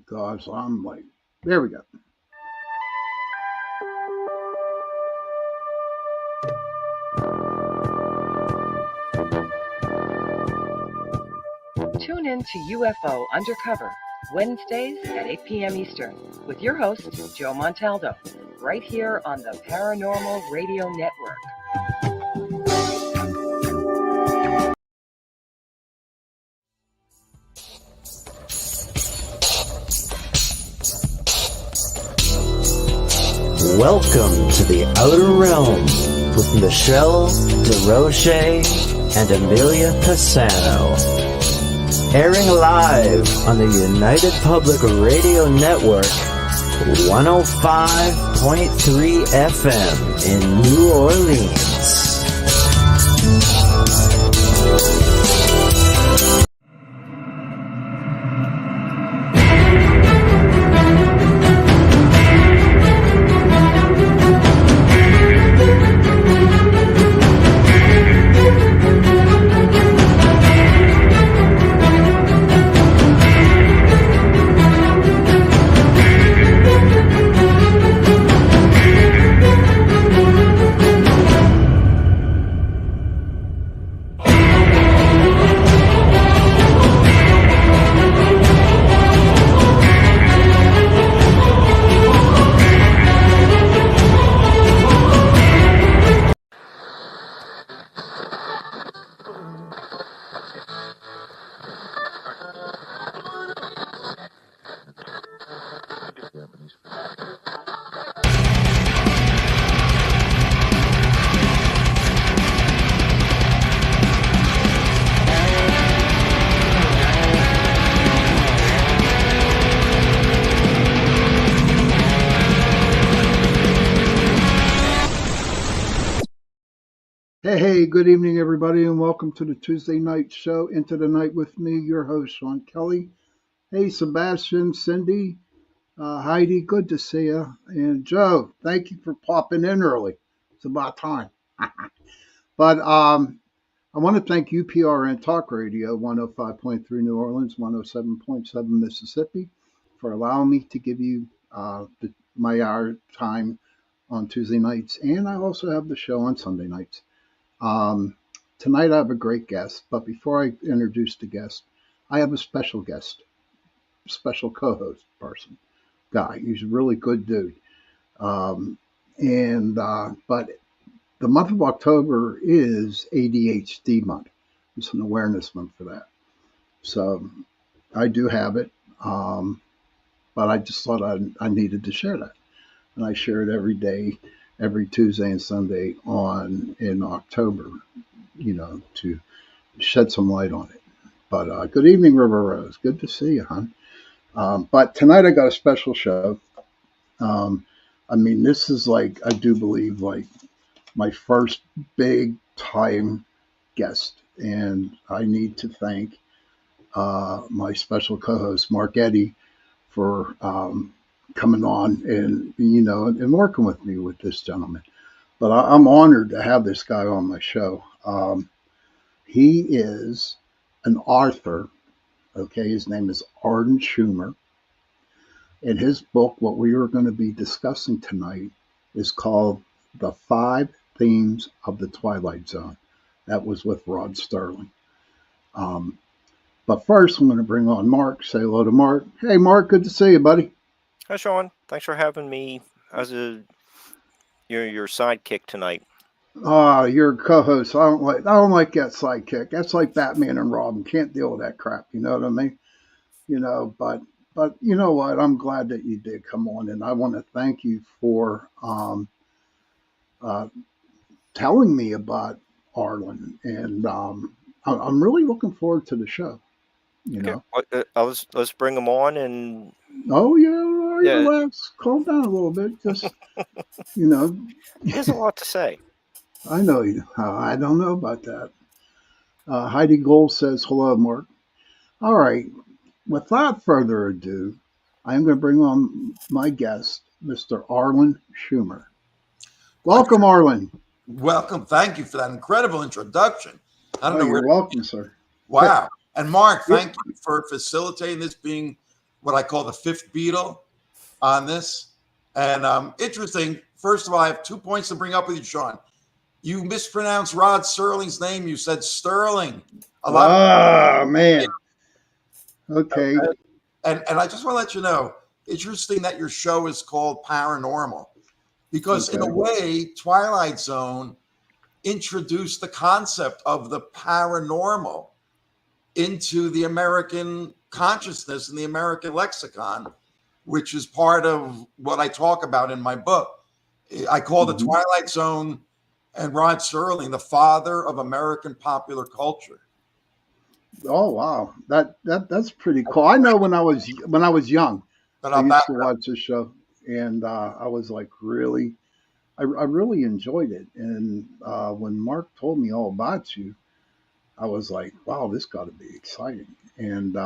because I'm like, there we go. Tune in to UFO Undercover, Wednesdays at 8 p.m. Eastern, with your host, Joe Montaldo, right here on the Paranormal Radio Network. Welcome to the Outer Realm with Michelle DeRoche and Amelia Pisano. Airing live on the United Public Radio Network, 105.3 FM in New Orleans. Hey, good evening, everybody, and welcome to the Tuesday night show, Into the Night with me, your host, Sean Kelly. Hey, Sebastian, Cindy, Heidi, good to see you. And Joe, thank you for popping in early. It's about time. But I want to thank UPRN Talk Radio, 105.3 New Orleans, 107.7 Mississippi, for allowing me to give you my hour time on Tuesday nights. And I also have the show on Sunday nights. Tonight I have a great guest, but before I introduce the guest, I have a special guest, special co-host person, guy. He's a really good dude. But the month of October is ADHD month. It's an awareness month for that. So I do have it, but I just thought I needed to share that. And I share it every day, every Tuesday and Sunday in October, to shed some light on it. But good evening, River Rose. Good to see you, hon. But tonight I got a special show. This is I do believe, my first big time guest. And I need to thank my special co-host, Mark Eddy, for coming on and working with me with this gentleman. But I'm honored to have this guy on my show. He is an author. Okay, his name is Arlen Schumer. And his book, what we are going to be discussing tonight, is called The 5 Themes of the Twilight Zone. That was with Rod Sterling. But first, I'm going to bring on Mark. Say hello to Mark. Hey, Mark, good to see you, buddy. Hi, Sean. Thanks for having me as your sidekick tonight. You're a co-host. I don't like that sidekick. That's like Batman and Robin. Can't deal with that crap. You know what I mean? But you know what? I'm glad that you did come on, and I want to thank you for telling me about Arlen, and I'm really looking forward to the show. Let's bring him on and. Oh yeah, relax, calm down a little bit. Just He has a lot to say. I know you. I don't know about that. Heidi Gold says hello, Mark. All right. Without further ado, I am going to bring on my guest, Mr. Arlen Schumer. Welcome, Arlen. Welcome. Thank you for that incredible introduction. You're welcome, sir. Wow. And Mark, thank you for facilitating this, being what I call the fifth Beatle on this. And interesting, first of all, I have 2 points to bring up with you, Sean. You mispronounced Rod Serling's name. You said Sterling. A lot of Man. Okay. and I just want to let you know, interesting that your show is called Paranormal, because in a way, Twilight Zone introduced the concept of the paranormal into the American consciousness and the American lexicon, which is part of what I talk about in my book. I call the Twilight Zone and Rod Serling the father of American popular culture. Oh wow, that's pretty cool. I know when I was young, But I I'll used back to up. watch this show, and I was like, really, I really enjoyed it. And when Mark told me all about you, I was like, wow, this got to be exciting. And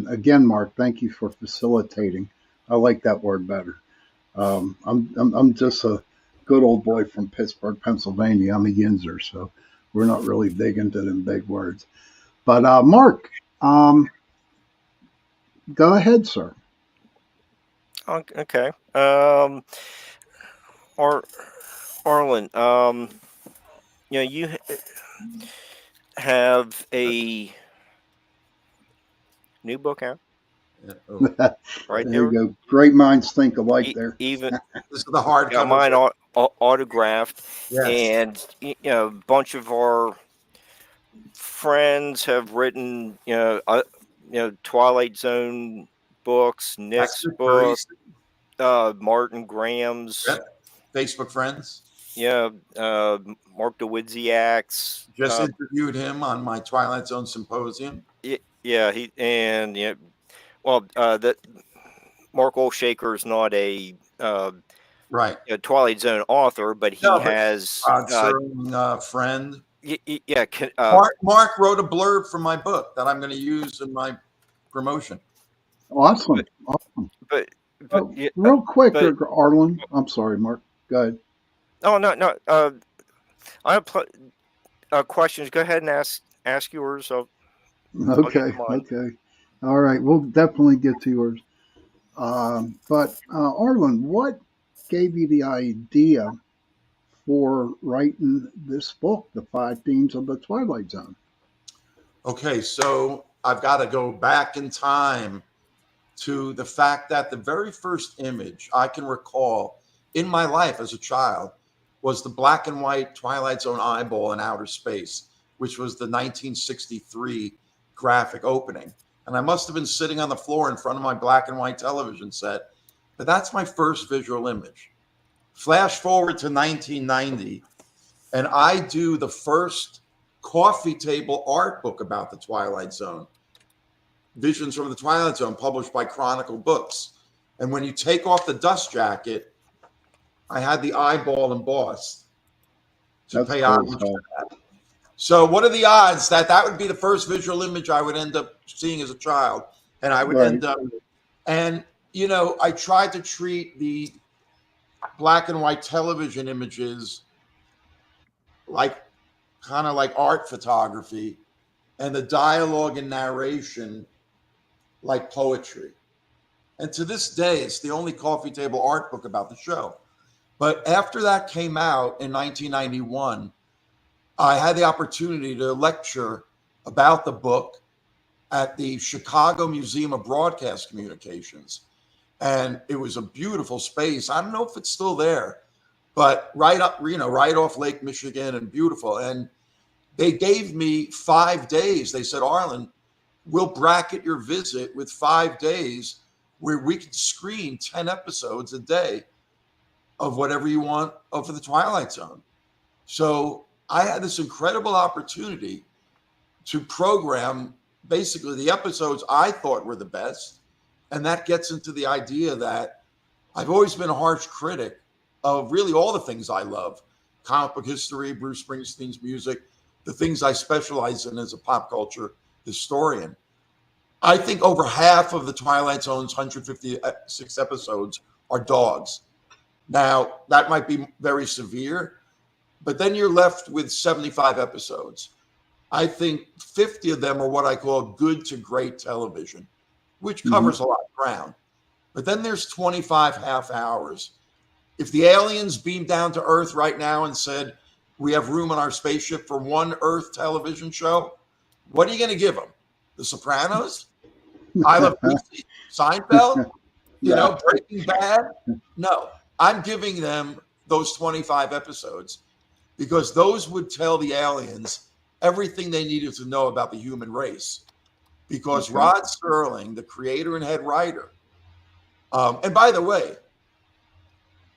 again, Mark, thank you for facilitating. I like that word better. I'm just a good old boy from Pittsburgh, Pennsylvania. I'm a Yinzer, so we're not really big into them big words. But Mark, go ahead, sir. Okay. Arlen, you have a new book out, right There you there. go. Great minds think alike there. Even This is the got hardcover. mine autographed, Yes. and a bunch of our friends have written, Twilight Zone books, That's Nick's good, book, Maurice. Martin Graham's, Yep. Facebook friends. Mark DeWidziak's. Just interviewed him on my Twilight Zone symposium. That Mark Olshaker is not a Right. Twilight Zone author, but he has Rod Serling, friend. Mark wrote a blurb for my book that I'm going to use in my promotion. Awesome. But real quick, Arlen. I'm sorry, Mark. Go ahead. Oh no. I have questions. Go ahead and ask yours. Okay. All right. We'll definitely get to yours. But Arlen, what gave you the idea for writing this book, The 5 Themes of the Twilight Zone? Okay, so I've got to go back in time to the fact that the very first image I can recall in my life as a child was the black and white Twilight Zone eyeball in outer space, which was the 1963 graphic opening. And I must have been sitting on the floor in front of my black and white television set, but that's my first visual image. Flash forward to 1990, and I do the first coffee table art book about the Twilight Zone, Visions from the Twilight Zone, published by Chronicle Books. And when you take off the dust jacket, I had the eyeball embossed to pay homage to that. So what are the odds that that would be the first visual image I would end up seeing as a child? And I would end up, and I tried to treat the black and white television images kind of like art photography, and the dialogue and narration like poetry. And to this day, it's the only coffee table art book about the show. But after that came out in 1991, I had the opportunity to lecture about the book at the Chicago Museum of Broadcast Communications. And it was a beautiful space. I don't know if it's still there, but right off Lake Michigan, and beautiful. And they gave me 5 days. They said, Arlen, we'll bracket your visit with 5 days where we can screen 10 episodes a day of whatever you want for the Twilight Zone. So I had this incredible opportunity to program basically the episodes I thought were the best. And that gets into the idea that I've always been a harsh critic of really all the things I love: comic book history, Bruce Springsteen's music, the things I specialize in as a pop culture historian. I think over half of the Twilight Zone's 156 episodes are dogs. Now, that might be very severe, but then you're left with 75 episodes. I think 50 of them are what I call good to great television, which covers a lot of ground. But then there's 25 half hours. If the aliens beamed down to Earth right now and said, we have room on our spaceship for one Earth television show, what are you going to give them? The Sopranos? I Love Lucy? Seinfeld? Yeah. Breaking Bad? No, I'm giving them those 25 episodes because those would tell the aliens everything they needed to know about the human race. Because Okay. Rod Serling, the creator and head writer, and by the way,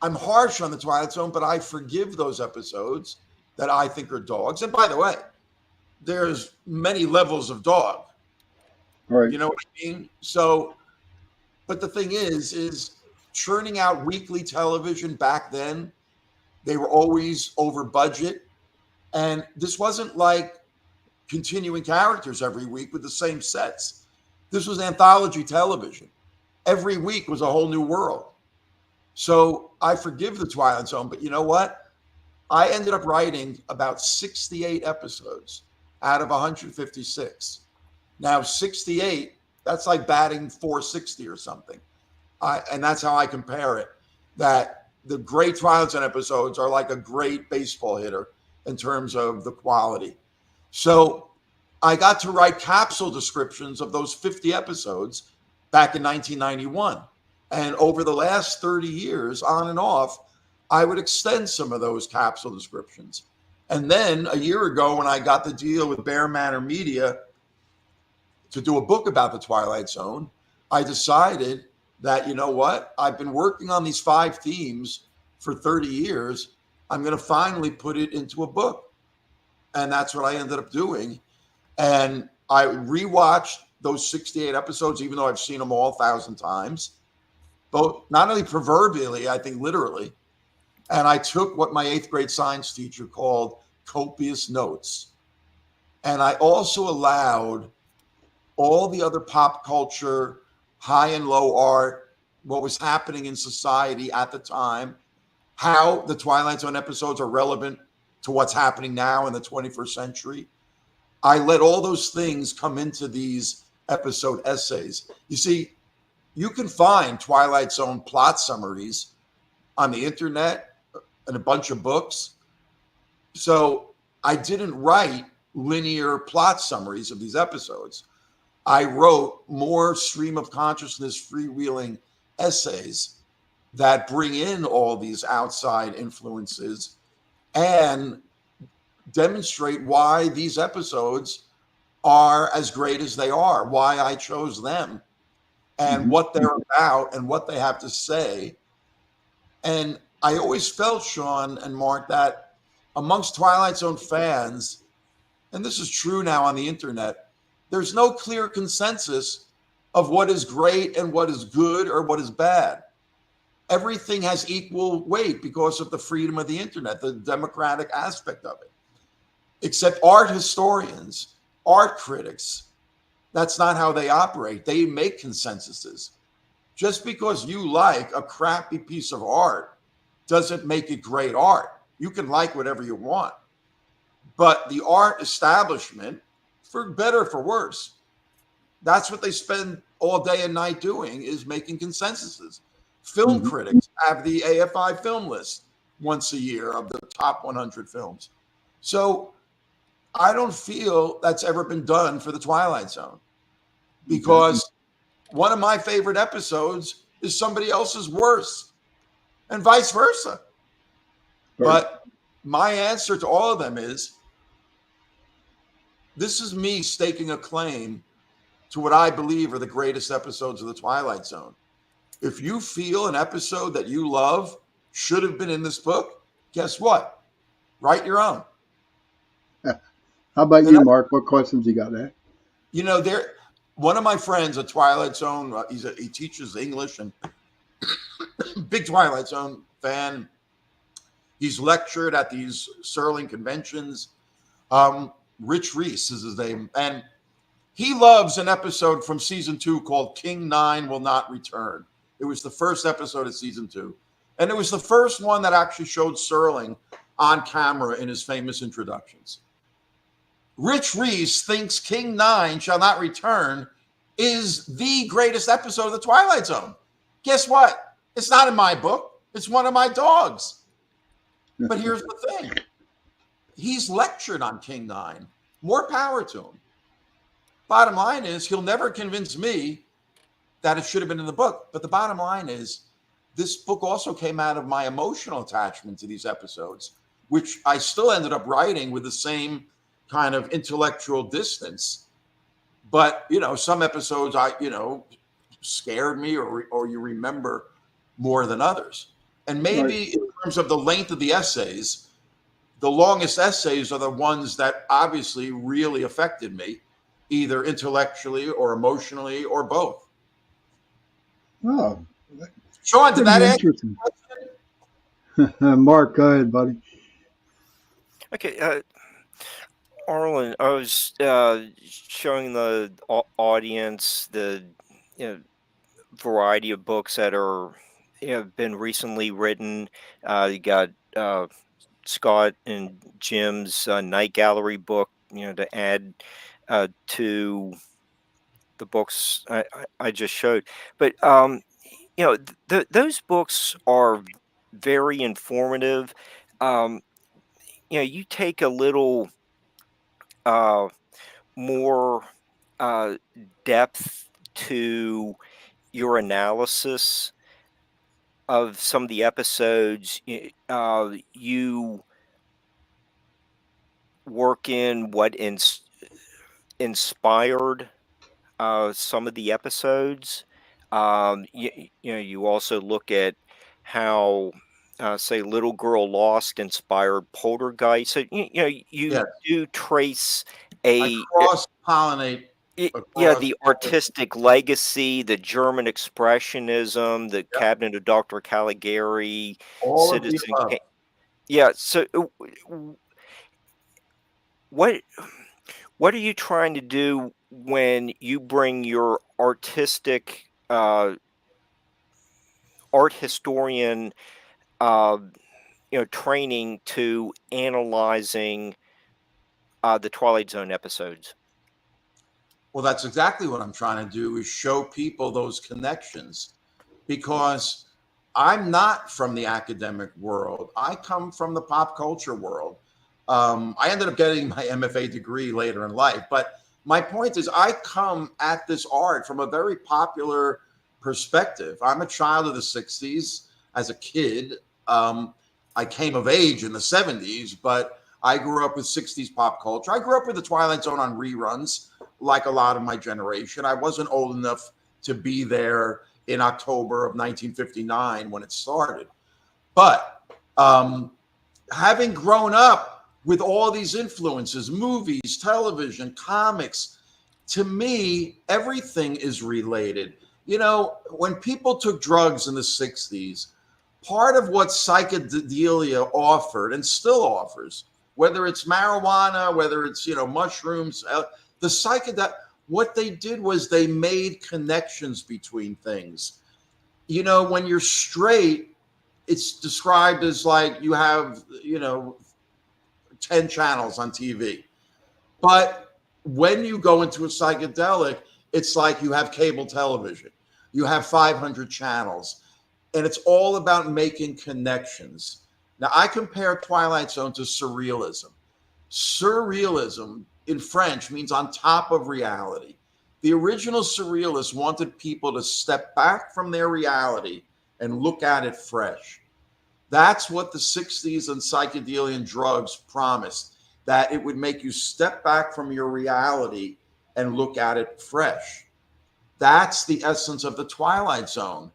I'm harsh on the Twilight Zone, but I forgive those episodes that I think are dogs. And by the way, there's many levels of dog. Right. You know what I mean? So, but the thing is churning out weekly television back then, they were always over budget. And this wasn't like continuing characters every week with the same sets. This was anthology television. Every week was a whole new world. So I forgive the Twilight Zone, but you know what? I ended up writing about 68 episodes out of 156. Now, 68, that's like batting 460 or something. And that's how I compare it, that the great Twilight Zone episodes are like a great baseball hitter in terms of the quality. So I got to write capsule descriptions of those 50 episodes back in 1991. And over the last 30 years, on and off, I would extend some of those capsule descriptions. And then a year ago, when I got the deal with Bear Manor Media to do a book about the Twilight Zone, I decided that, you know what? I've been working on these 5 themes for 30 years. I'm going to finally put it into a book. And that's what I ended up doing. And I rewatched those 68 episodes, even though I've seen them all 1,000 times. Both, not only proverbially, I think literally. And I took what my 8th grade science teacher called copious notes. And I also allowed all the other pop culture, high and low art, what was happening in society at the time, how the Twilight Zone episodes are relevant to what's happening now in the 21st century. I let all those things come into these episode essays. You see, you can find Twilight Zone plot summaries on the internet and a bunch of books. So I didn't write linear plot summaries of these episodes. I wrote more stream of consciousness, freewheeling essays that bring in all these outside influences and demonstrate why these episodes are as great as they are, why I chose them, and what they're about and what they have to say. And I always felt, Sean and Mark, that amongst Twilight Zone fans, and this is true now on the internet, there's no clear consensus of what is great and what is good or what is bad. Everything has equal weight because of the freedom of the internet, the democratic aspect of it. Except art historians, art critics, that's not how they operate. They make consensuses. Just because you like a crappy piece of art doesn't make it great art. You can like whatever you want. But the art establishment, for better or for worse, that's what they spend all day and night doing, is making consensuses. Film critics have the AFI film list once a year of the top 100 films. So I don't feel that's ever been done for the Twilight Zone, because one of my favorite episodes is somebody else's worse, and vice versa. Right. But my answer to all of them is, this is me staking a claim to what I believe are the greatest episodes of the Twilight Zone. If you feel an episode that you love should have been in this book, guess what? Write your own. How about you, Mark? What questions you got there? You know, one of my friends, a Twilight Zone, he teaches English and big Twilight Zone fan. He's lectured at these Serling conventions. Rich Reese is his name. And he loves an episode from season 2 called King 9 Will Not Return. It was the first episode of season 2. And it was the first one that actually showed Serling on camera in his famous introductions. Rich Reese thinks King 9 shall not return is the greatest episode of The Twilight Zone. Guess what? It's not in my book. It's one of my dogs. But here's the thing. He's lectured on King 9. More power to him. Bottom line is, he'll never convince me that it should have been in the book. But the bottom line is, this book also came out of my emotional attachment to these episodes, which I still ended up writing with the same kind of intellectual distance. But, some episodes scared me or you remember more than others. And maybe in terms of the length of the essays, the longest essays are the ones that obviously really affected me, either intellectually or emotionally or both. Oh, Sean, did that answer interesting. Mark, go ahead, buddy. Okay, Arlen, I was showing the audience the variety of books that are been recently written. You got Scott and Jim's Night Gallery book, to add to the books I just showed. But those books are very informative. You take a little more depth to your analysis of some of the episodes. You work in what inspired some of the episodes. You also look at how, say, Little Girl Lost inspired Poltergeist. So you do trace I cross-pollinate. the artistic legacy, the German expressionism, the Cabinet of Dr. Caligari, all Citizen of the Kane. So what are you trying to do when you bring your artistic art historian training to analyzing the Twilight Zone episodes? Well, that's exactly what I'm trying to do, is show people those connections, because I'm not from the academic world. I come from the pop culture world. I ended up getting my MFA degree later in life, but my point is, I come at this art from a very popular perspective. I'm a child of the 60s. As a kid, I came of age in the 70s, but I grew up with 60s pop culture. I grew up with the Twilight Zone on reruns, like a lot of my generation. I wasn't old enough to be there in October of 1959 when it started. But having grown up with all these influences, movies, television, comics, to me, everything is related. When people took drugs in the 60s, part of what psychedelia offered and still offers, whether it's marijuana, whether it's, mushrooms, the psychedelic, what they did was they made connections between things. When you're straight, it's described as like you have, 10 channels on TV. But when you go into a psychedelic, it's like you have cable television. You have 500 channels. And it's all about making connections. Now, I compare Twilight Zone to surrealism. Surrealism in French means on top of reality. The original surrealists wanted people to step back from their reality and look at it fresh. That's what the 60s and psychedelic drugs promised, that it would make you step back from your reality and look at it fresh. That's the essence of the Twilight Zone.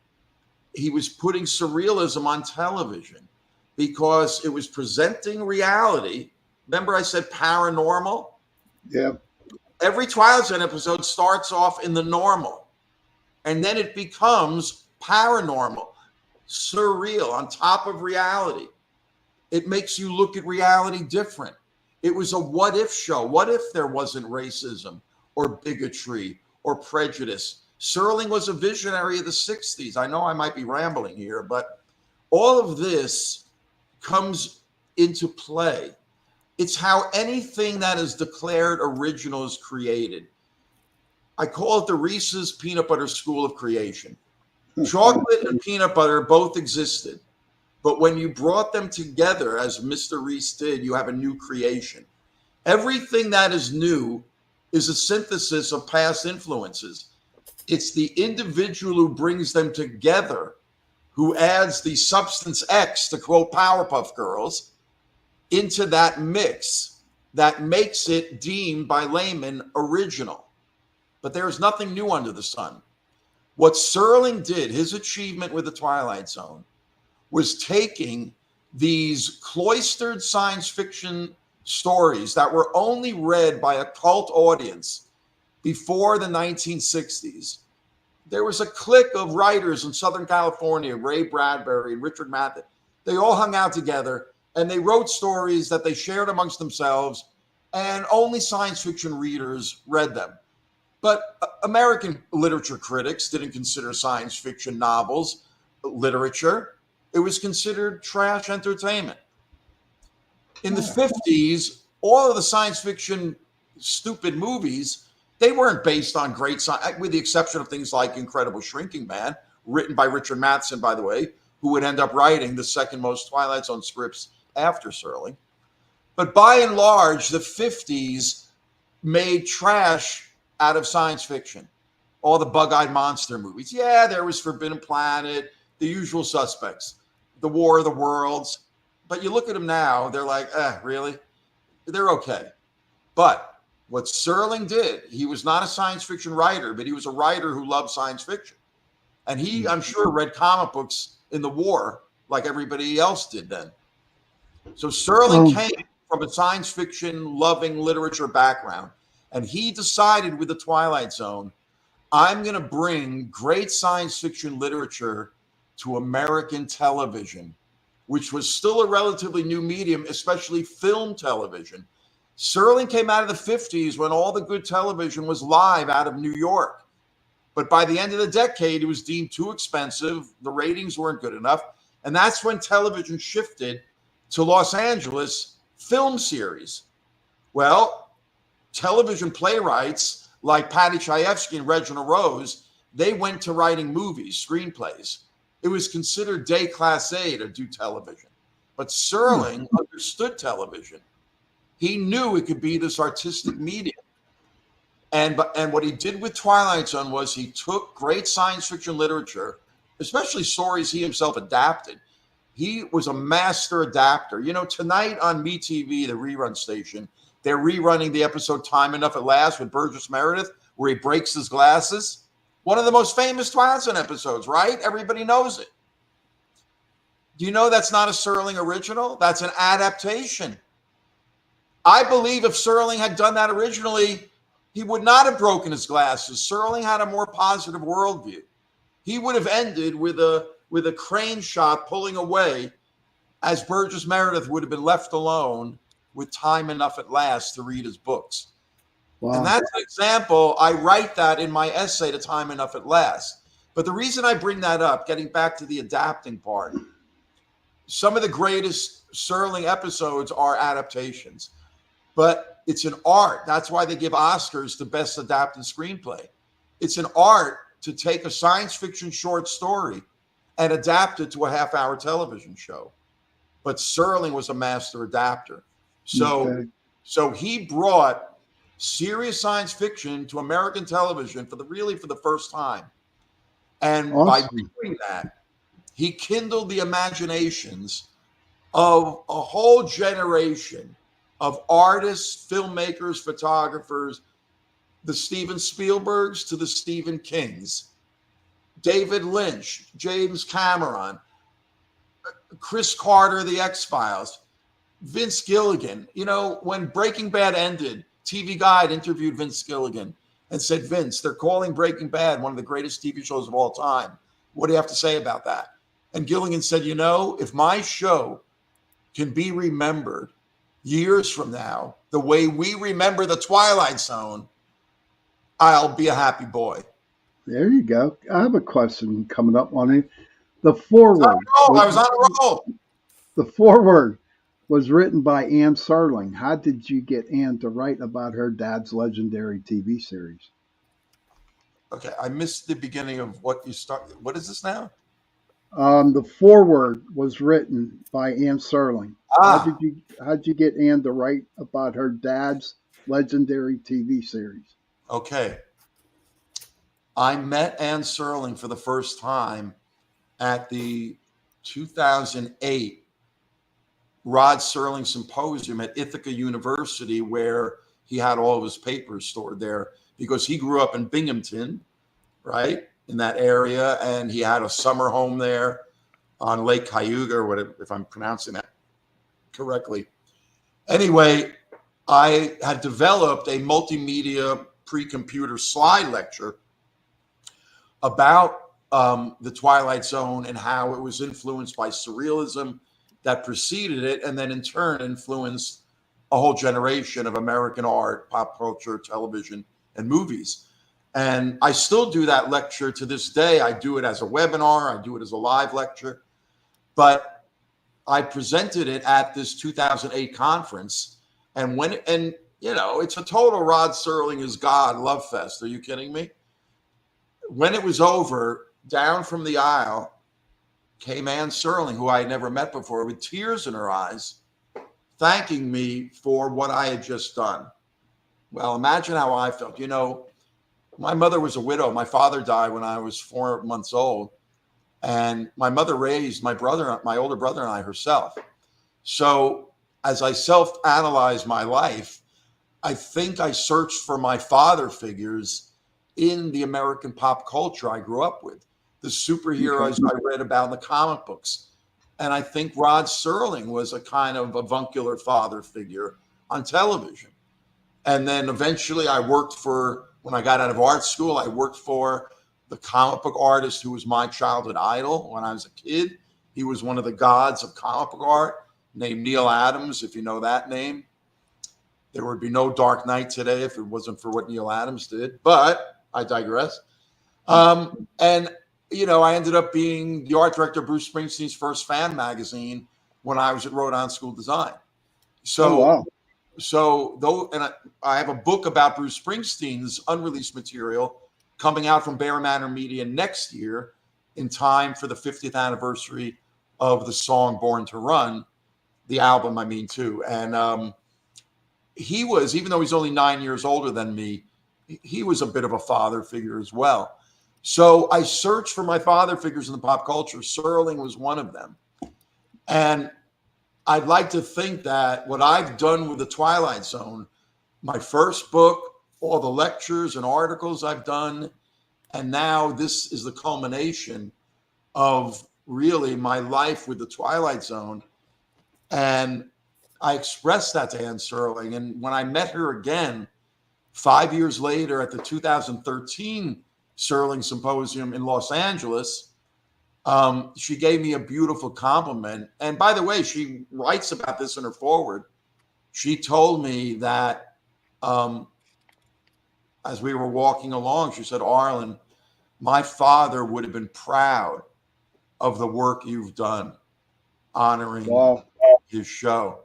He was putting surrealism on television because it was presenting reality. Remember I said paranormal? Yeah. Every Twilight Zone episode starts off in the normal, and then it becomes paranormal, surreal, on top of reality. It makes you look at reality different. It was a what if show. What if there wasn't racism or bigotry or prejudice? Serling was a visionary of the 60s. I know I might be rambling here, but all of this comes into play. It's how anything that is declared original is created. I call it the Reese's Peanut Butter School of Creation. Chocolate and peanut butter both existed, but when you brought them together, as Mr. Reese did, you have a new creation. Everything that is new is a synthesis of past influences. It's the individual who brings them together who adds the substance X, to quote Powerpuff Girls, into that mix that makes it deemed by laymen original. But there is nothing new under the sun. What Serling did, his achievement with the Twilight Zone, was taking these cloistered science fiction stories that were only read by a cult audience before the 1960s. There was a clique of writers in Southern California, Ray Bradbury and Richard Matheson. They all hung out together and they wrote stories that they shared amongst themselves, and only science fiction readers read them. But American literature critics didn't consider science fiction novels literature. It was considered trash entertainment. In the 50s, all of the science fiction stupid movies, they weren't based on great science, with the exception of things like Incredible Shrinking Man, written by Richard Matheson, by the way, who would end up writing the second most Twilight Zone scripts after Serling. But by and large, the 50s made trash out of science fiction. All the bug-eyed monster movies. Yeah, there was Forbidden Planet, the usual suspects, the War of the Worlds. But you look at them now, they're like, really? They're okay. But what Serling did, he was not a science fiction writer, but he was a writer who loved science fiction. And he, I'm sure, read comic books in the war like everybody else did then. So Serling came from a science fiction loving literature background. And he decided with the Twilight Zone, I'm going to bring great science fiction literature to American television, which was still a relatively new medium, especially film television. Serling came out of the 50s when all the good television was live out of New York. But by the end of the decade, it was deemed too expensive. The ratings weren't good enough. And that's when television shifted to Los Angeles film series. Well, television playwrights like Patty Chayefsky and Reginald Rose, they went to writing movies, screenplays. It was considered déclassé to do television. But Serling understood television. He knew it could be this artistic medium. And what he did with Twilight Zone was he took great science fiction literature, especially stories he himself adapted. He was a master adapter. You know, tonight on MeTV, the rerun station, they're rerunning the episode Time Enough at Last with Burgess Meredith, where he breaks his glasses. One of the most famous Twilight Zone episodes, right? Everybody knows it. Do you know that's not a Serling original? That's an adaptation. I believe if Serling had done that originally, he would not have broken his glasses. Serling had a more positive worldview. He would have ended with a crane shot pulling away, as Burgess Meredith would have been left alone with time enough at last to read his books. Wow. And that's an example. I write that in my essay to Time Enough at Last. But the reason I bring that up, getting back to the adapting part, some of the greatest Serling episodes are adaptations. But it's an art. That's why they give Oscars to best adapted screenplay. It's an art to take a science fiction short story and adapt it to a half-hour television show. But Serling was a master adapter. So he brought serious science fiction to American television for the first time. And by doing that, he kindled the imaginations of a whole generation of artists, filmmakers, photographers, the Steven Spielbergs to the Stephen Kings, David Lynch, James Cameron, Chris Carter, The X-Files, Vince Gilligan. You know, when Breaking Bad ended, TV Guide interviewed Vince Gilligan and said, Vince, they're calling Breaking Bad one of the greatest TV shows of all time. What do you have to say about that? And Gilligan said, you know, if my show can be remembered years from now the way we remember the Twilight Zone, I'll be a happy boy. There you go. I have a question coming up on it. The foreword. I was on a roll. The foreword was written by Anne Serling. How did you get Anne to write about her dad's legendary TV series? Okay, I missed the beginning of what you start. What is this now? The foreword was written by Anne Serling. Ah, How'd you get Anne to write about her dad's legendary TV series? okay. I met Anne Serling for the first time at the 2008 Rod Serling Symposium at Ithaca University, where he had all of his papers stored there because he grew up in Binghamton, right, in that area, and he had a summer home there on Lake Cayuga, or whatever, if I'm pronouncing that correctly. Anyway, I had developed a multimedia pre-computer slide lecture about the Twilight Zone and how it was influenced by surrealism that preceded it, and then in turn influenced a whole generation of American art, pop culture, television, and movies. And I still do that lecture to this day. I do it as a webinar, I do it as a live lecture, but I presented it at this 2008 conference. And it's a total Rod Serling is God love fest. Are you kidding me? When it was over, down from the aisle came Anne Serling, who I had never met before, with tears in her eyes, thanking me for what I had just done. Well, imagine how I felt. My mother was a widow. My father died when I was 4 months old, and my mother raised my older brother, and I herself. So as I self-analyze my life, I think I searched for my father figures in the American pop culture I grew up with, the superheroes I read about in the comic books. And I think Rod Serling was a kind of avuncular father figure on television. And then eventually when I got out of art school, I worked for the comic book artist who was my childhood idol when I was a kid. He was one of the gods of comic book art, named Neil Adams, if you know that name. There would be no Dark Knight today if it wasn't for what Neil Adams did, but I digress. And I ended up being the art director of Bruce Springsteen's first fan magazine when I was at Rhode Island School of Design. So, I have a book about Bruce Springsteen's unreleased material coming out from Bear Manor Media next year in time for the 50th anniversary of the song Born to Run, the album, I mean, too. And he was, even though he's only 9 years older than me, he was a bit of a father figure as well. So I searched for my father figures in the pop culture. Serling was one of them. And I'd like to think that what I've done with the Twilight Zone, my first book, all the lectures and articles I've done, and now this is the culmination of really my life with the Twilight Zone. And I expressed that to Anne Serling. And when I met her again 5 years later at the 2013 Serling Symposium in Los Angeles, she gave me a beautiful compliment. And by the way, she writes about this in her foreword. She told me that as we were walking along, she said, "Arlen, my father would have been proud of the work you've done honoring his show."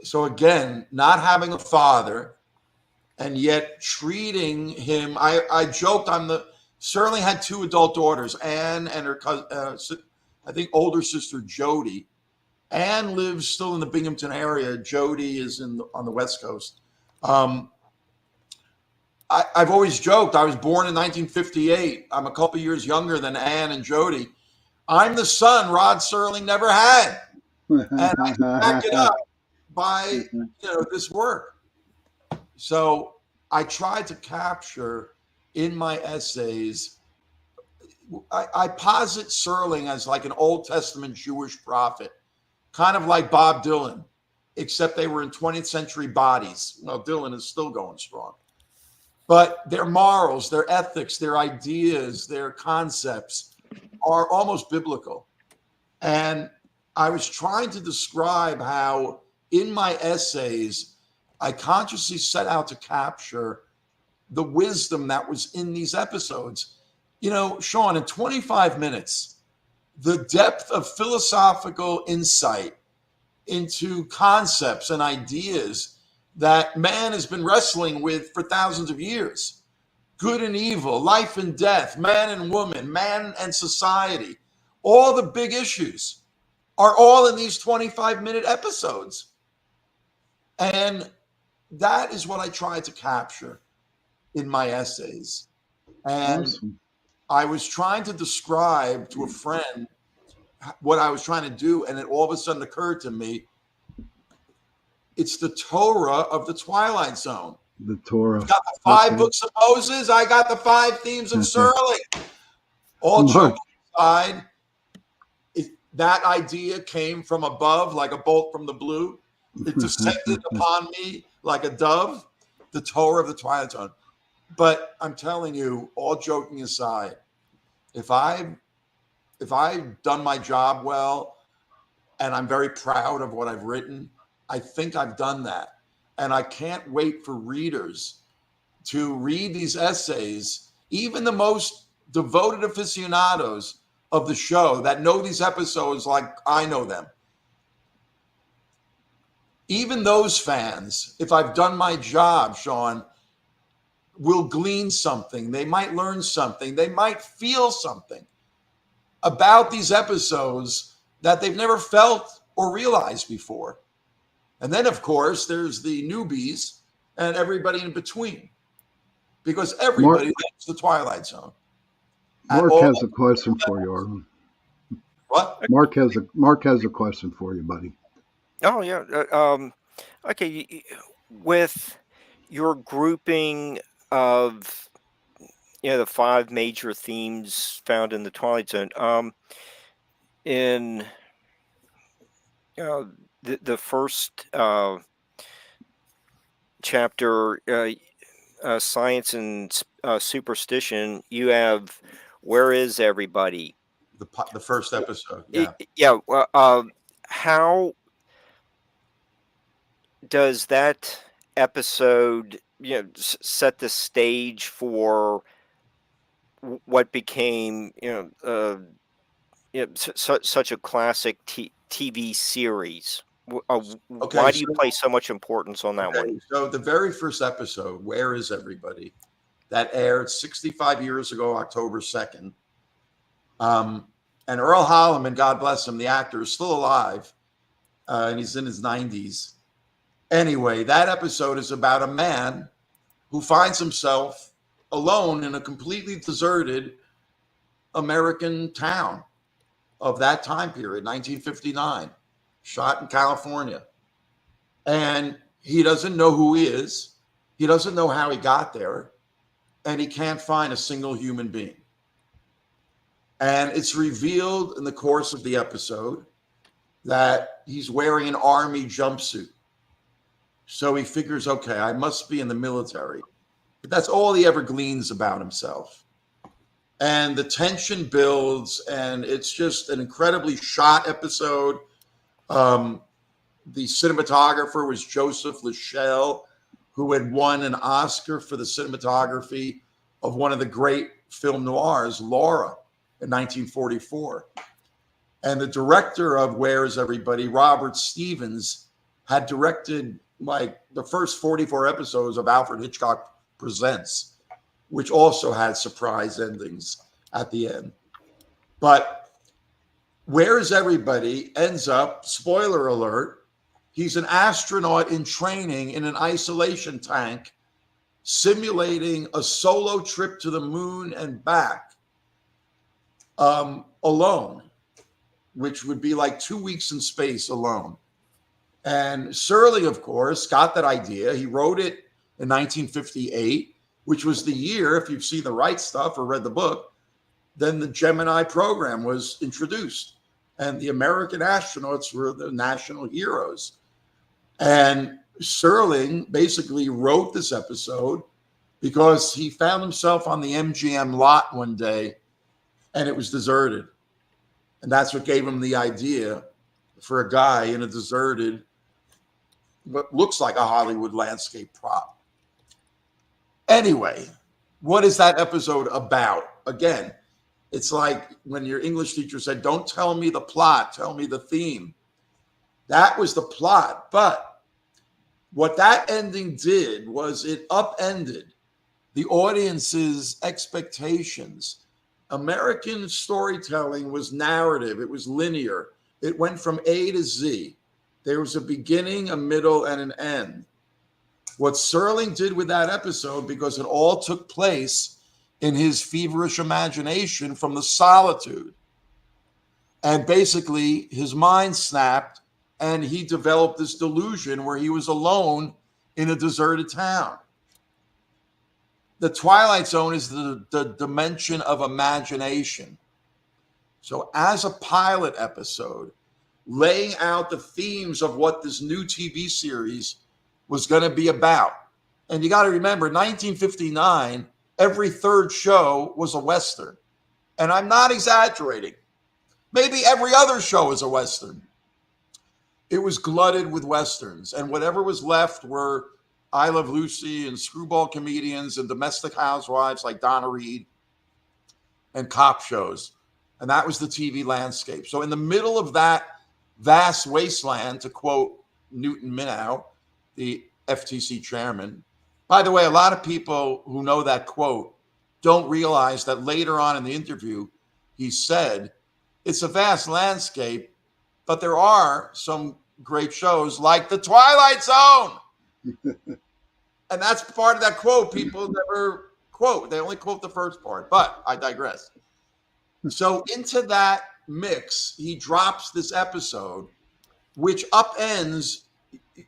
So again, not having a father and yet treating him, I joked, Serling had two adult daughters, Anne and her cousin, I think older sister Jody. Anne lives still in the Binghamton area. Jody is on the West Coast. I've always joked, I was born in 1958. I'm a couple years younger than Anne and Jody. I'm the son Rod Serling never had. And I can back it up by this work. So I tried to capture in my essays, I posit Serling as like an Old Testament Jewish prophet, kind of like Bob Dylan, except they were in 20th century bodies. Well, Dylan is still going strong. But their morals, their ethics, their ideas, their concepts are almost biblical. And I was trying to describe how in my essays, I consciously set out to capture the wisdom that was in these episodes. Sean, in 25 minutes, the depth of philosophical insight into concepts and ideas that man has been wrestling with for thousands of years. good and evil, life and death, man and woman, man and society. All the big issues are all in these 25-minute episodes. And that is what I tried to capture in my essays. And Awesome. I was trying to describe to a friend what I was trying to do, and it all of a sudden occurred to me, it's the Torah of the Twilight Zone. The Torah. Got the 5 books of Moses. I got the 5 themes of Serling. All joking aside, that idea came from above like a bolt from the blue. It descended upon me like a dove, the Torah of the Twilight Zone. But I'm telling you, all joking aside, if I've done my job well, and I'm very proud of what I've written, I think I've done that. And I can't wait for readers to read these essays, even the most devoted aficionados of the show that know these episodes like I know them. Even those fans, if I've done my job, Sean, will glean something. They might learn something. They might feel something about these episodes that they've never felt or realized before. And then, of course, there's the newbies and everybody in between, because everybody loves the Twilight Zone. Mark has a question for you, Arlen. What? Mark has a question for you, buddy. Oh yeah. Okay. With your grouping of the 5 major themes found in the Twilight Zone, in the first chapter, science and superstition, you have where is everybody? The first episode. Yeah. Yeah. How does that episode set the stage for what became such a classic TV series? Why do you place so much importance on that one? So the very first episode, Where is Everybody, that aired 65 years ago, October 2nd. And Earl Holliman, God bless him, the actor, is still alive, and he's in his 90s. Anyway, that episode is about a man who finds himself alone in a completely deserted American town of that time period, 1959, shot in California. And he doesn't know who he is. He doesn't know how he got there. And he can't find a single human being. And it's revealed in the course of the episode that he's wearing an army jumpsuit. So he figures, okay, I must be in the military. But that's all he ever gleans about himself. And the tension builds, and it's just an incredibly shot episode. The cinematographer was Joseph Lichel, who had won an Oscar for the cinematography of one of the great film noirs, Laura, in 1944. And the director of Where is Everybody, Robert Stevens, had directed like the first 44 episodes of Alfred Hitchcock Presents, which also had surprise endings at the end. But Where is Everybody ends up, spoiler alert, he's an astronaut in training in an isolation tank, simulating a solo trip to the moon and back alone, which would be like 2 weeks in space alone. And Serling, of course, got that idea. He wrote it in 1958, which was the year, if you've seen The Right Stuff or read the book, then the Gemini program was introduced. And the American astronauts were the national heroes. And Serling basically wrote this episode because he found himself on the MGM lot one day and it was deserted. And that's what gave him the idea for a guy in a deserted, what looks like a Hollywood landscape prop. Anyway, what is that episode about? Again, it's like when your English teacher said, don't tell me the plot, tell me the theme. That was the plot. But what that ending did was it upended the audience's expectations. American storytelling was narrative. It was linear. It went from A to Z. There was a beginning, a middle, and an end. What Serling did with that episode, because it all took place in his feverish imagination from the solitude. And basically, his mind snapped, and he developed this delusion where he was alone in a deserted town. The Twilight Zone is the dimension of imagination. So, as a pilot episode, laying out the themes of what this new TV series was going to be about. And you got to remember, 1959, every third show was a Western. And I'm not exaggerating. Maybe every other show is a Western. It was glutted with Westerns. And whatever was left were I Love Lucy and screwball comedians and domestic housewives like Donna Reed and cop shows. And that was the TV landscape. So in the middle of that vast wasteland, to quote Newton Minow, the FTC chairman. By the way, a lot of people who know that quote don't realize that later on in the interview, he said, it's a vast landscape, but there are some great shows like The Twilight Zone. And that's part of that quote people never quote. They only quote the first part, but I digress. So into that mix, he drops this episode, which upends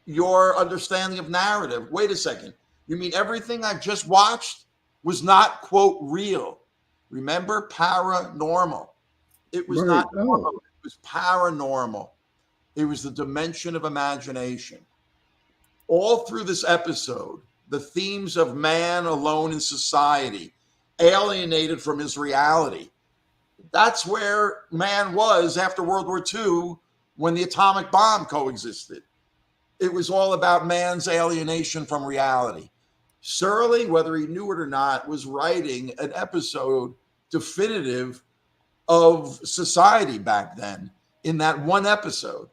your understanding of narrative. Wait a second. You mean everything I've just watched was not, quote, real? Remember, paranormal. It was not normal. It was paranormal. It was the dimension of imagination. All through this episode, the themes of man alone in society, alienated from his reality. That's where man was after World War II when the atomic bomb coexisted. It was all about man's alienation from reality. Serling, whether he knew it or not, was writing an episode definitive of society back then in that one episode.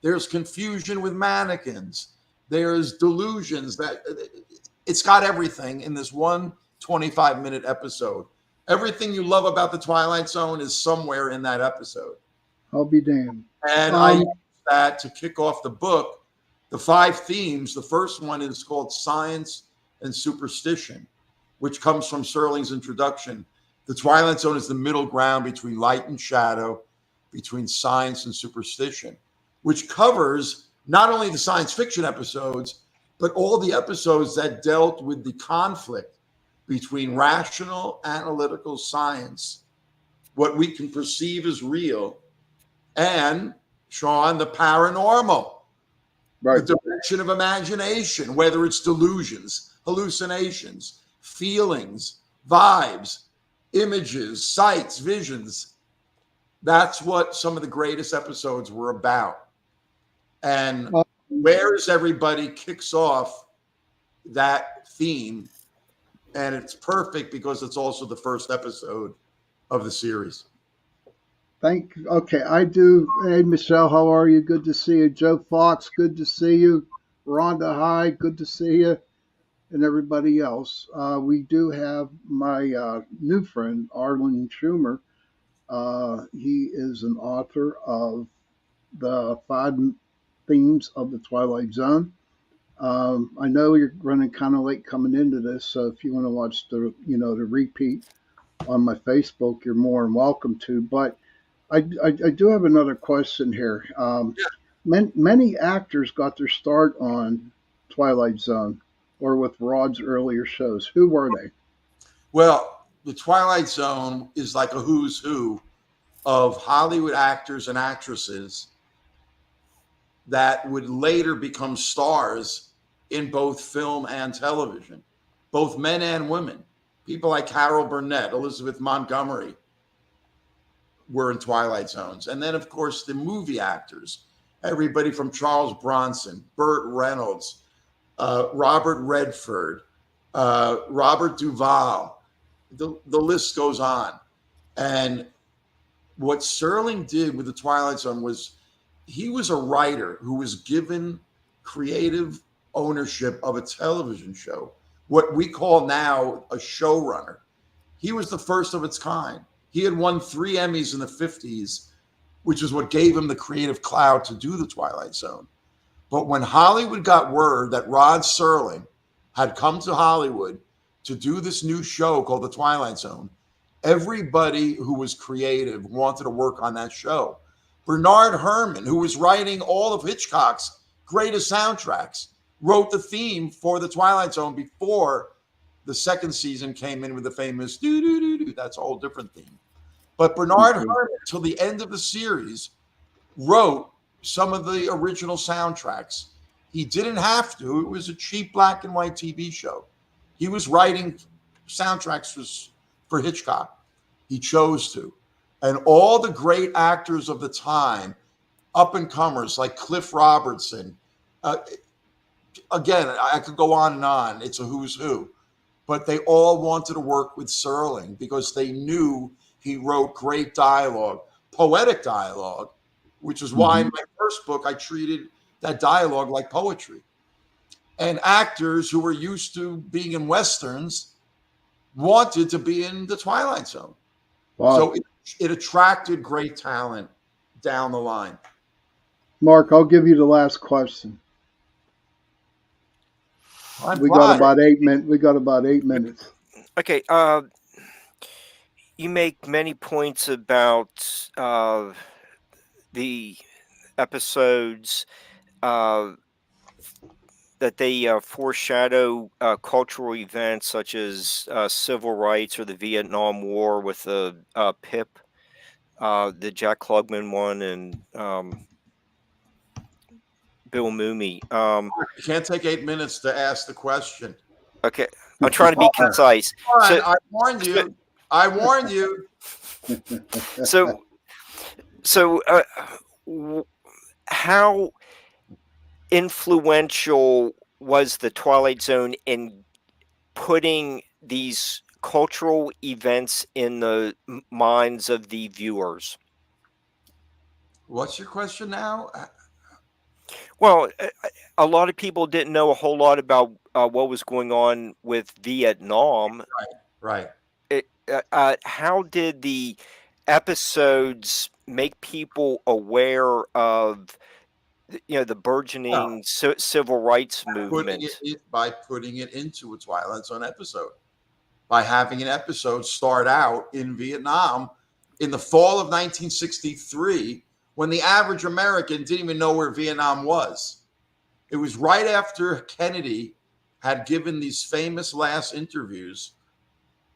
There's confusion with mannequins. There's delusions. That it's got everything in this one 25-minute episode. Everything you love about the Twilight Zone is somewhere in that episode. I'll be damned. And I used that to kick off the book. The 5 themes. The first one is called Science and Superstition, which comes from Serling's introduction. The Twilight Zone is the middle ground between light and shadow, between science and superstition, which covers not only the science fiction episodes, but all the episodes that dealt with the conflict between rational, analytical science, what we can perceive as real, and, Sean, the paranormal, right? The dimension of imagination, whether it's delusions, hallucinations, feelings, vibes, images, sights, visions. That's what some of the greatest episodes were about. And Where's Everybody kicks off that theme. And it's perfect because it's also the first episode of the series. Okay, I do. Hey, Michelle, how are you? Good to see you. Joe Fox, good to see you. Rhonda, hi, good to see you. And everybody else. We do have my new friend, Arlen Schumer. He is an author of the 5 themes of the Twilight Zone. I know you're running kind of late coming into this, so if you want to watch the repeat on my Facebook, you're more than welcome to. But I do have another question here. Many actors got their start on Twilight Zone or with Rod's earlier shows. Who were they? Well, the Twilight Zone is like a who's who of Hollywood actors and actresses that would later become stars in both film and television, both men and women. People like Carol Burnett, Elizabeth Montgomery were in Twilight Zones. And then, of course, the movie actors, everybody from Charles Bronson, Burt Reynolds, Robert Redford, Robert Duvall. The list goes on. And what Serling did with the Twilight Zone was he was a writer who was given creative ownership of a television show what we call now a showrunner. He was the first of its kind. He had won 3 Emmys in the 50s, which is what gave him the creative clout to do The Twilight Zone. But when Hollywood got word that Rod Serling had come to Hollywood to do this new show called The Twilight Zone, everybody who was creative wanted to work on that show. Bernard Herrmann, who was writing all of Hitchcock's greatest soundtracks, wrote the theme for The Twilight Zone before the second season came in with the famous do-do-do-do. That's a whole different theme. But Bernard Herrmann, till the end of the series, wrote some of the original soundtracks. He didn't have to. It was a cheap black and white TV show. He was writing soundtracks for Hitchcock. He chose to. And all the great actors of the time, up-and-comers like Cliff Robertson, again, I could go on and on. It's a who's who. But they all wanted to work with Serling because they knew he wrote great dialogue, poetic dialogue, which is why in my first book I treated that dialogue like poetry. And actors who were used to being in Westerns wanted to be in The Twilight Zone. Wow. So it attracted great talent down the line. Mark, I'll give you the last question. We got about 8 minutes. We got about 8 minutes. Okay. You make many points about the episodes that they foreshadow cultural events such as civil rights or the Vietnam War with the Pip, the Jack Klugman one, and Bill Mumy. You can't take 8 minutes to ask the question. Okay, I'm trying to be concise. So, I warned you. I warned you. So, how influential was the Twilight Zone in putting these cultural events in the minds of the viewers? What's your question now? Well, a lot of people didn't know a whole lot about what was going on with Vietnam. Right. How did the episodes make people aware of, the burgeoning civil rights movement? By putting it into a Twilight Zone episode, by having an episode start out in Vietnam in the fall of 1963, when the average American didn't even know where Vietnam was. It was right after Kennedy had given these famous last interviews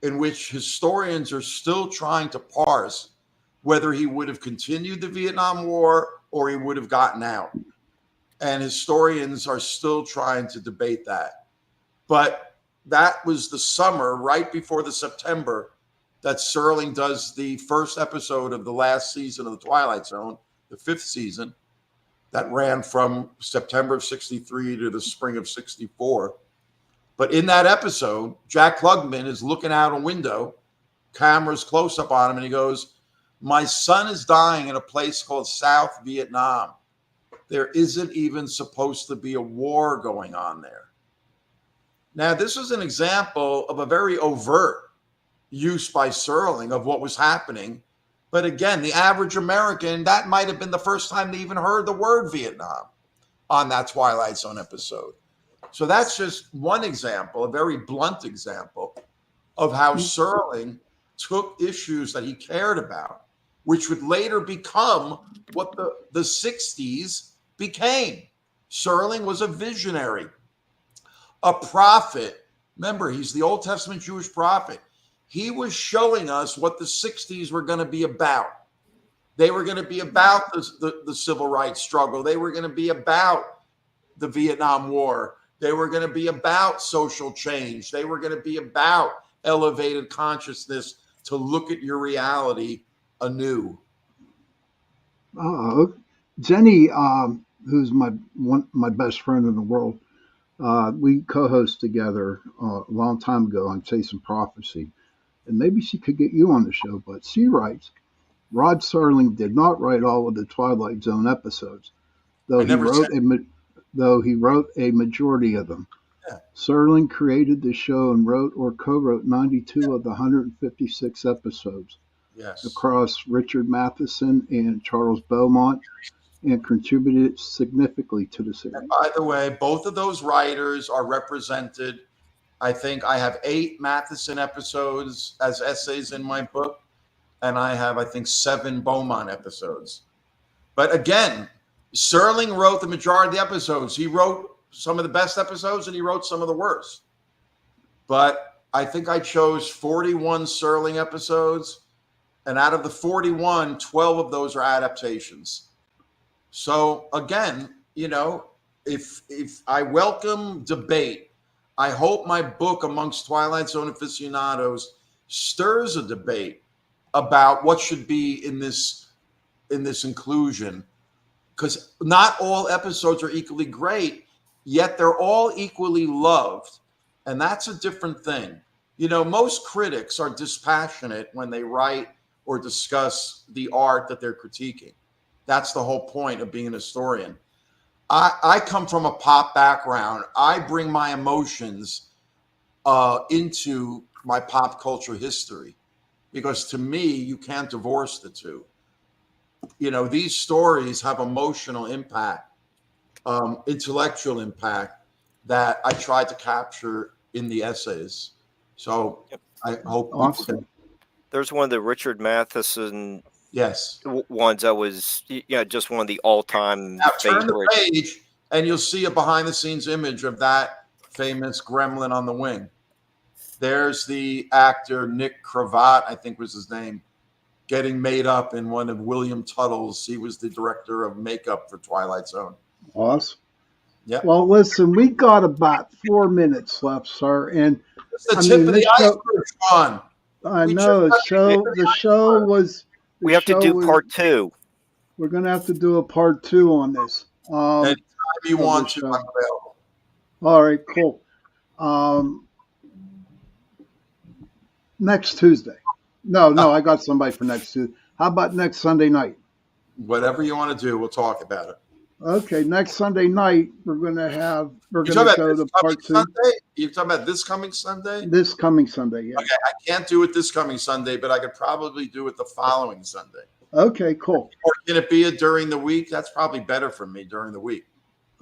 in which historians are still trying to parse whether he would have continued the Vietnam War or he would have gotten out. And historians are still trying to debate that. But that was the summer, right before the September, that Serling does the first episode of the last season of The Twilight Zone, the 5th season, that ran from September of 63 to the spring of 64. But in that episode, Jack Klugman is looking out a window, camera's close up on him, and he goes, "My son is dying in a place called South Vietnam. There isn't even supposed to be a war going on there." Now, this is an example of a very overt use by Serling of what was happening. But again, the average American, that might have been the first time they even heard the word Vietnam on that Twilight Zone episode. So that's just one example, a very blunt example of how Serling took issues that he cared about, which would later become what the 60s became. Serling was a visionary, a prophet. Remember, he's the Old Testament Jewish prophet. He was showing us what the 60s were going to be about. They were going to be about the civil rights struggle. They were going to be about the Vietnam War. They were going to be about social change. They were going to be about elevated consciousness to look at your reality anew. Jenny, who's my best friend in the world, we co-host together a long time ago on Chasing Prophecy. And maybe she could get you on the show, but she writes, Rod Serling did not write all of the Twilight Zone episodes, though he wrote a majority of them. Serling created the show and wrote or co-wrote 92 of the 156 episodes Yes. across Richard Matheson and Charles Beaumont, and contributed significantly to the And series. by the way, both of those writers are represented. I think I have 8 Matheson episodes as essays in my book, and I have, I think, 7 Beaumont episodes. But again, Serling wrote the majority of the episodes. He wrote some of the best episodes and he wrote some of the worst. But I think I chose 41 Serling episodes. And out of the 41, 12 of those are adaptations. So again, if I welcome debate, I hope my book Amongst Twilight Zone Aficionados stirs a debate about what should be in this inclusion, because not all episodes are equally great, yet they're all equally loved. And that's a different thing. Most critics are dispassionate when they write or discuss the art that they're critiquing. That's the whole point of being an historian. I come from a pop background. I bring my emotions into my pop culture history, because to me, you can't divorce the two. These stories have emotional impact, intellectual impact that I tried to capture in the essays. So I hope Awesome. There's one of the Richard Matheson yes. ones that was just one of the all-time Now turn the favorites. page and you'll see a behind-the-scenes image of that famous gremlin on the wing. There's the actor Nick Cravat, I think was his name, getting made up in one of William Tuttle's. He was the director of makeup for Twilight Zone. Awesome. Yeah. Well, listen, we got about 4 minutes left, sir, and it's the tip of the this show, iceberg, Sean. I know the show was. We have to do part 2. We're going to have to do a part 2 on this. Anytime you want to, I'm available. All right, cool. Next Tuesday. No, I got somebody for next Tuesday. How about next Sunday night? Whatever you want to do, we'll talk about it. Okay, next Sunday night we're going to go to part 2. Sunday? You're talking about this coming Sunday? This coming Sunday, yeah. Okay, I can't do it this coming Sunday, but I could probably do it the following Sunday. Okay, cool. Or can it be during the week? That's probably better for me during the week.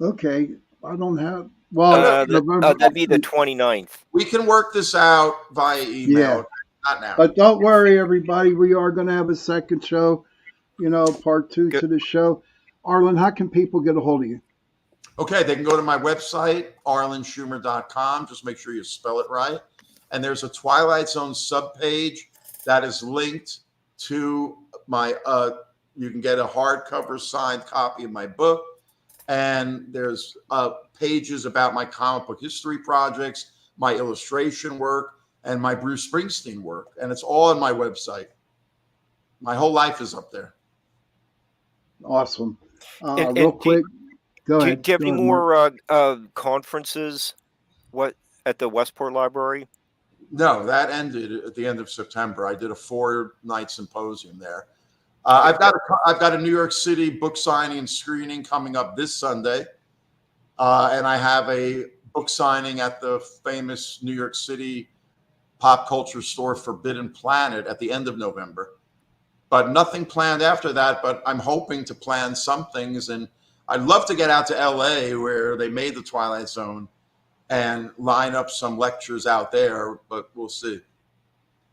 Okay, I don't have. That'd be the 29th. We can work this out via email. Yeah. Not now. But don't worry, everybody. We are going to have a second show, part 2 to the show. Arlen, how can people get a hold of you? Okay, they can go to my website, arlenschumer.com. Just make sure you spell it right. And there's a Twilight Zone subpage that is linked to my, you can get a hardcover signed copy of my book. And there's pages about my comic book history projects, my illustration work, and my Bruce Springsteen work. And it's all on my website. My whole life is up there. Awesome. Real quick, go ahead. Do you have any more conferences at the Westport Library? No, that ended at the end of September. I did a 4-night symposium there. I've got a New York City book signing and screening coming up this Sunday. And I have a book signing at the famous New York City pop culture store Forbidden Planet at the end of November. But nothing planned after that, but I'm hoping to plan some things. And I'd love to get out to LA where they made the Twilight Zone and line up some lectures out there, but we'll see.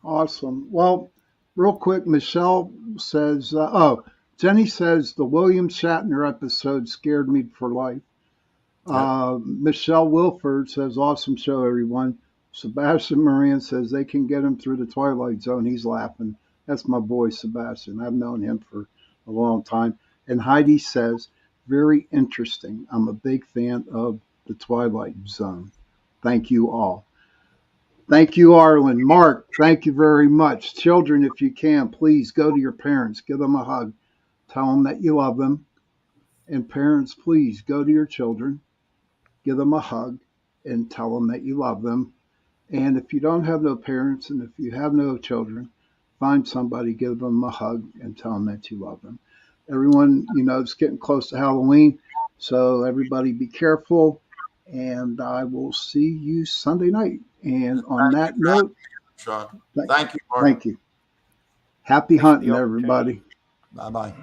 Awesome. Well, real quick, Michelle says, Jenny says the William Shatner episode scared me for life. Yep. Michelle Wilford says, awesome show, everyone. Sebastian Moran says they can get him through the Twilight Zone. He's laughing. That's my boy, Sebastian. I've known him for a long time. And Heidi says, very interesting. I'm a big fan of the Twilight Zone. Thank you all. Thank you, Arlen. Mark, thank you very much. Children, if you can, please go to your parents. Give them a hug. Tell them that you love them. And parents, please go to your children. Give them a hug and tell them that you love them. And if you don't have no parents and if you have no children, find somebody, give them a hug, and tell them that you love them. Everyone, it's getting close to Halloween, so everybody be careful. And I will see you Sunday night. And on Thank you that for having note, me, Sean. th- Thank you, Mark. thank you. Happy Thanks for the hunting, opportunity. everybody. Bye bye.